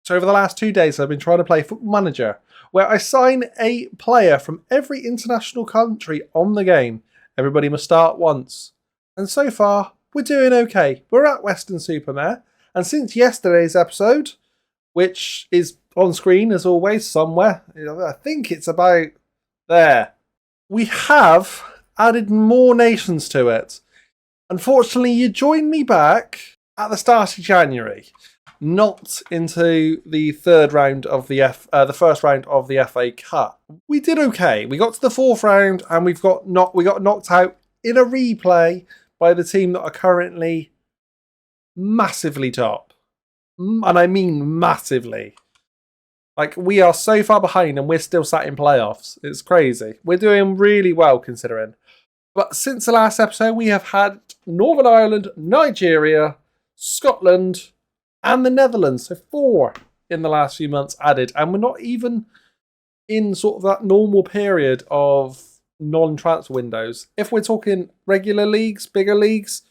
So over the last 2 days, I've been trying to play Football Manager, where I sign a player from every international country on the game. Everybody must start once. And so far, we're doing okay. We're at Weston Super Mare, and since yesterday's episode, which is on screen as always somewhere, I think it's about there, we have added more nations to it. Unfortunately, you joined me back at the start of January, not into the third round of the first round of the FA Cup. We did okay. We got to the fourth round, and we got knocked out in a replay by the team that are currently massively top, and I mean massively. Like, we are so far behind, and we're still sat in playoffs. It's crazy. We're doing really well considering. But since the last episode, we have had Northern Ireland, Nigeria, Scotland, and the Netherlands. So 4 in the last few months added. And we're not even in sort of that normal period of non-transfer windows. If we're talking regular leagues, bigger leagues,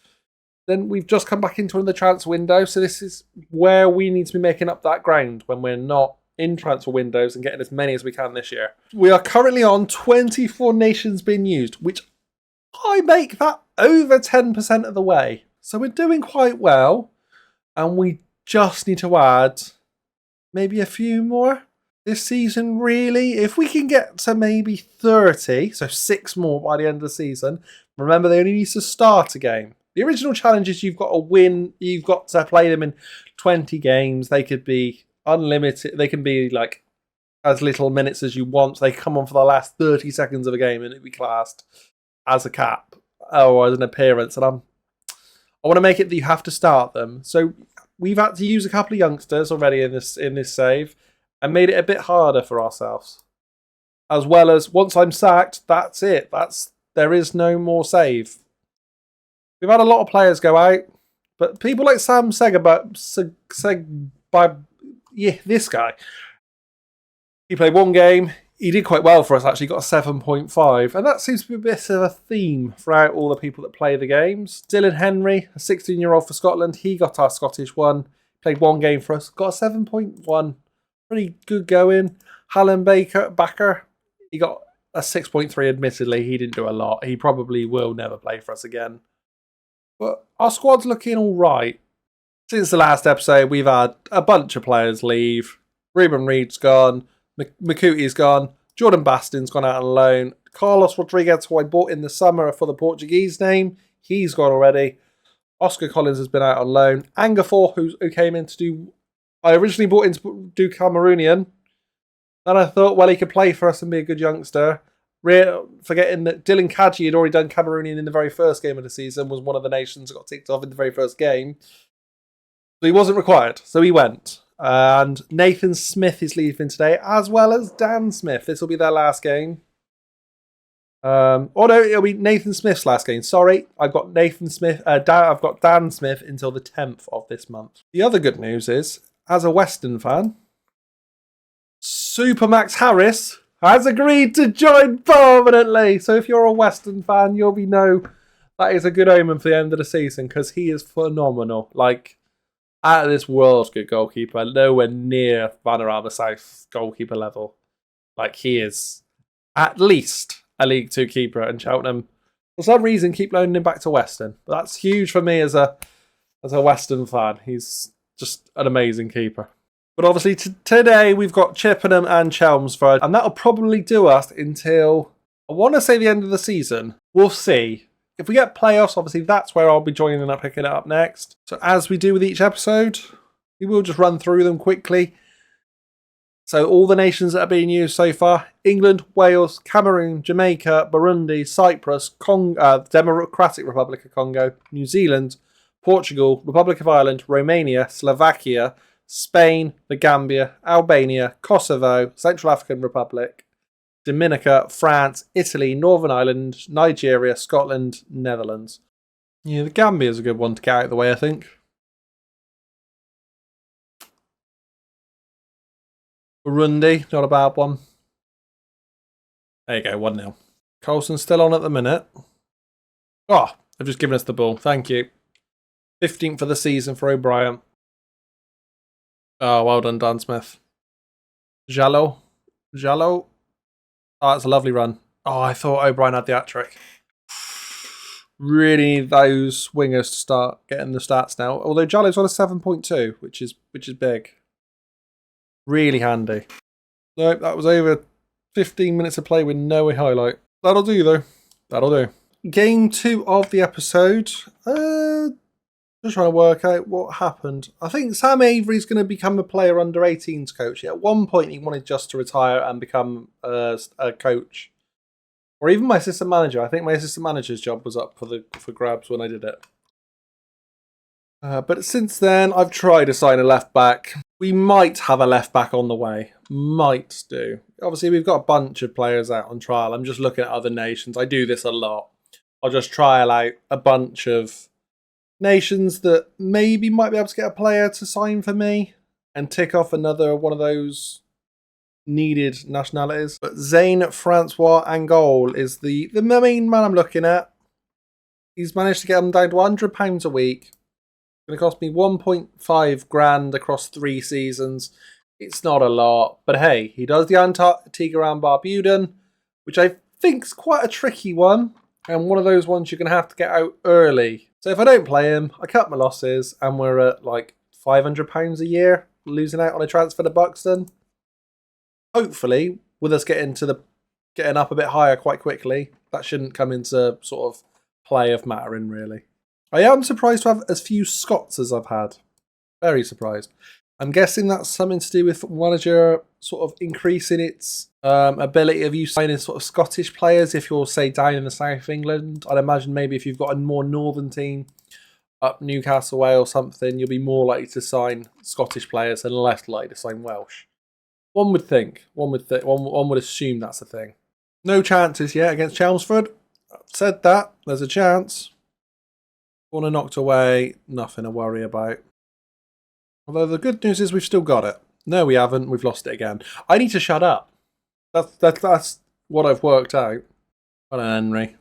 then we've just come back into the transfer window. So this is where we need to be making up that ground when we're not in transfer windows and getting as many as we can this year. We are currently on 24 nations being used, which I make that over 10% of the way. So we're doing quite well. And we just need to add maybe a few more this season, really. If we can get to maybe 30, so 6 more by the end of the season. Remember, they only need to start a game. The original challenge is you've got to win. You've got to play them in 20 games. They could be unlimited. They can be like as little minutes as you want. They come on for the last 30 seconds of a game and it'd be classed as a cap or as an appearance. And I want to make it that you have to start them. So we've had to use a couple of youngsters already in this save and made it a bit harder for ourselves. As well as once I'm sacked, that's it. There is no more save. We've had a lot of players go out, but people like Sam this guy, he played 1 game. He did quite well for us, actually. Got a 7.5. And that seems to be a bit of a theme throughout all the people that play the games. Dylan Henry, a 16-year-old for Scotland. He got our Scottish one. Played 1 game for us. Got a 7.1. Pretty good going. Hallen Backer, he got a 6.3, admittedly. He didn't do a lot. He probably will never play for us again. But our squad's looking all right. Since the last episode, we've had a bunch of players leave. Ruben Reed's gone. Makuti's gone. Jordan Baston's gone out on loan. Carlos Rodriguez, who I bought in the summer for the Portuguese name, he's gone already. Oscar Collins has been out on loan. Angafor, who came in to do... I originally bought in to do Cameroonian. And I thought, well, he could play for us and be a good youngster. Forgetting that Dylan Kadji had already done Cameroonian in the very first game of the season, was one of the nations that got ticked off in the very first game. So he wasn't required, so he went. And Nathan Smith is leaving today, as well as Dan Smith. This will be their last game. No, it'll be Nathan Smith's last game. Sorry, I've got Nathan Smith. I've got Dan Smith until the 10th of this month. The other good news is, as a Weston fan, Supermax Harris has agreed to join permanently. So if you're a Weston fan, you'll know that is a good omen for the end of the season because he is phenomenal. Like, out of this world's good goalkeeper, nowhere near Vanarama South goalkeeper level. Like, he is at least a League 2 keeper, and Cheltenham, for some reason, keep loaning him back to Weston. But that's huge for me as a Weston fan. He's just an amazing keeper. But obviously, today we've got Chippenham and Chelmsford, and that'll probably do us until, I want to say, the end of the season. We'll see. If we get playoffs, obviously that's where I'll be joining and picking it up next. So as we do with each episode, we will just run through them quickly. So all the nations that are being used so far: England, Wales, Cameroon, Jamaica, Burundi, Cyprus, Democratic Republic of Congo, New Zealand, Portugal, Republic of Ireland, Romania, Slovakia, Spain, the Gambia, Albania, Kosovo, Central African Republic, Dominica, France, Italy, Northern Ireland, Nigeria, Scotland, Netherlands. Yeah, the Gambia is a good one to get out of the way, I think. Burundi, not a bad one. There you go, 1-0. Coulson's still on at the minute. Oh, they've just given us the ball. Thank you. 15th for the season for O'Brien. Oh, well done, Dan Smith. Jallo. Oh, that's a lovely run. Oh, I thought O'Brien had the hat-trick. Really need those wingers to start getting the stats now. Although Jallo's on a 7.2, which is big. Really handy. Nope, that was over 15 minutes of play with no highlight. That'll do, though. That'll do. Game 2 of the episode. Just trying to work out what happened. I think Sam Avery's going to become a player under 18s coach. At one point, he wanted just to retire and become a coach. Or even my assistant manager. I think my assistant manager's job was up for grabs when I did it. But since then, I've tried to sign a left back. We might have a left back on the way. Might do. Obviously, we've got a bunch of players out on trial. I'm just looking at other nations. I do this a lot. I'll just trial out a bunch of nations that maybe might be able to get a player to sign for me and tick off another one of those needed nationalities. But Zane Francois Angol is the main man I'm looking at. He's managed to get him down to £100 a week. It's going to cost me 1.5 grand across 3 seasons. It's not a lot, but hey, he does the Antigua and Barbudan, which I think's quite a tricky one, and one of those ones you're going to have to get out early. So if I don't play him, I cut my losses, and we're at like £500 a year, losing out on a transfer to Buxton. Hopefully, with us getting up a bit higher quite quickly, that shouldn't come into sort of play of mattering, really. I am surprised to have as few Scots as I've had. Very surprised. I'm guessing that's something to do with Football Manager sort of increasing its ability of you signing sort of Scottish players if you're, say, down in the south of England. I'd imagine maybe if you've got a more northern team, up Newcastle way or something, you'll be more likely to sign Scottish players and less likely to sign Welsh. One would think. One would assume that's a thing. No chances yet against Chelmsford. Said that. There's a chance. Corner knocked away. Nothing to worry about. Although the good news is we've still got it. No, we haven't. We've lost it again. I need to shut up. That's what I've worked out. Well done, Henry.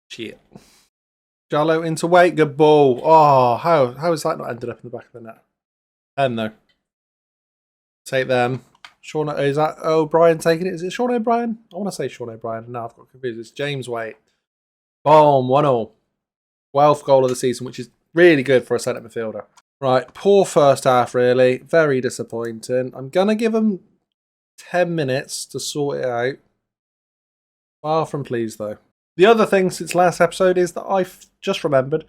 Shit. Jallo into weight. Good ball. Oh, how has that not ended up in the back of the net? And though. Take them. Sean, is that O'Brien taking it? Is it Sean O'Brien? I want to say Sean O'Brien. No, I've got confused. It's James Waite. Boom, 1-0. 12th goal of the season, which is really good for a centre midfielder. Right, poor first half, really. Very disappointing. I'm going to give them 10 minutes to sort it out. Far from pleased, though. The other thing since last episode is that I've just remembered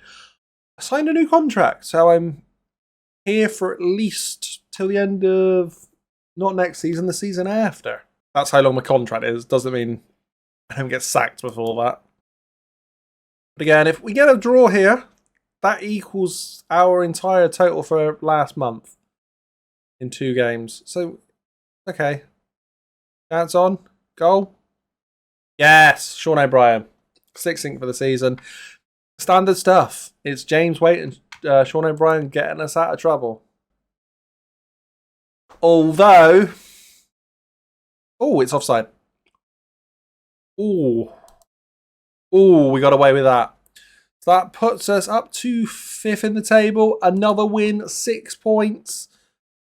I signed a new contract, so I'm here for at least till the end of, not next season, the season after. That's how long my contract is. Doesn't mean I don't get sacked before that. But again, if we get a draw here, that equals our entire total for last month in 2 games. So, okay. Chance on. Goal. Yes, Sean O'Brien. 6th for the season. Standard stuff. It's James Waite and Sean O'Brien getting us out of trouble. Although... Oh, it's offside. Oh, we got away with that. So that puts us up to 5th in the table. Another win, 6 points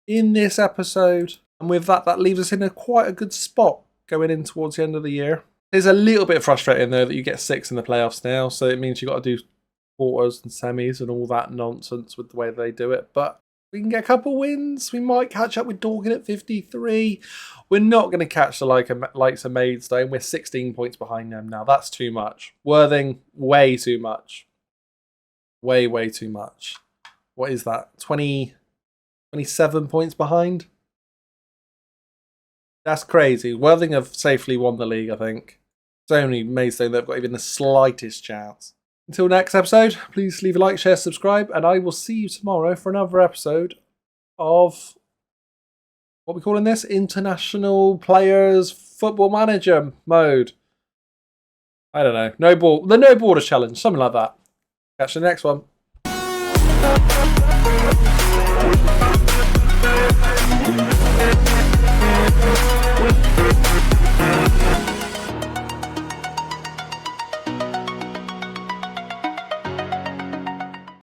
in this episode. And with that, that leaves us in quite a good spot going in towards the end of the year. It's a little bit frustrating, though, that you get 6th in the playoffs now. So it means you've got to do quarters and semis and all that nonsense with the way they do it. But we can get a couple wins. We might catch up with Dorking at 53. We're not going to catch the likes of Maidstone. We're 16 points behind them now. That's too much. Worthing, way too much. Way too much. What is that? 27 points behind? That's crazy. Worthing have safely won the league, I think. It's only Maidstone that have got even the slightest chance. Until next episode, please leave a like, share, subscribe, and I will see you tomorrow for another episode of what we calling this? International Players Football Manager mode. I don't know. The No Borders Challenge, something like that. Catch you in the next one.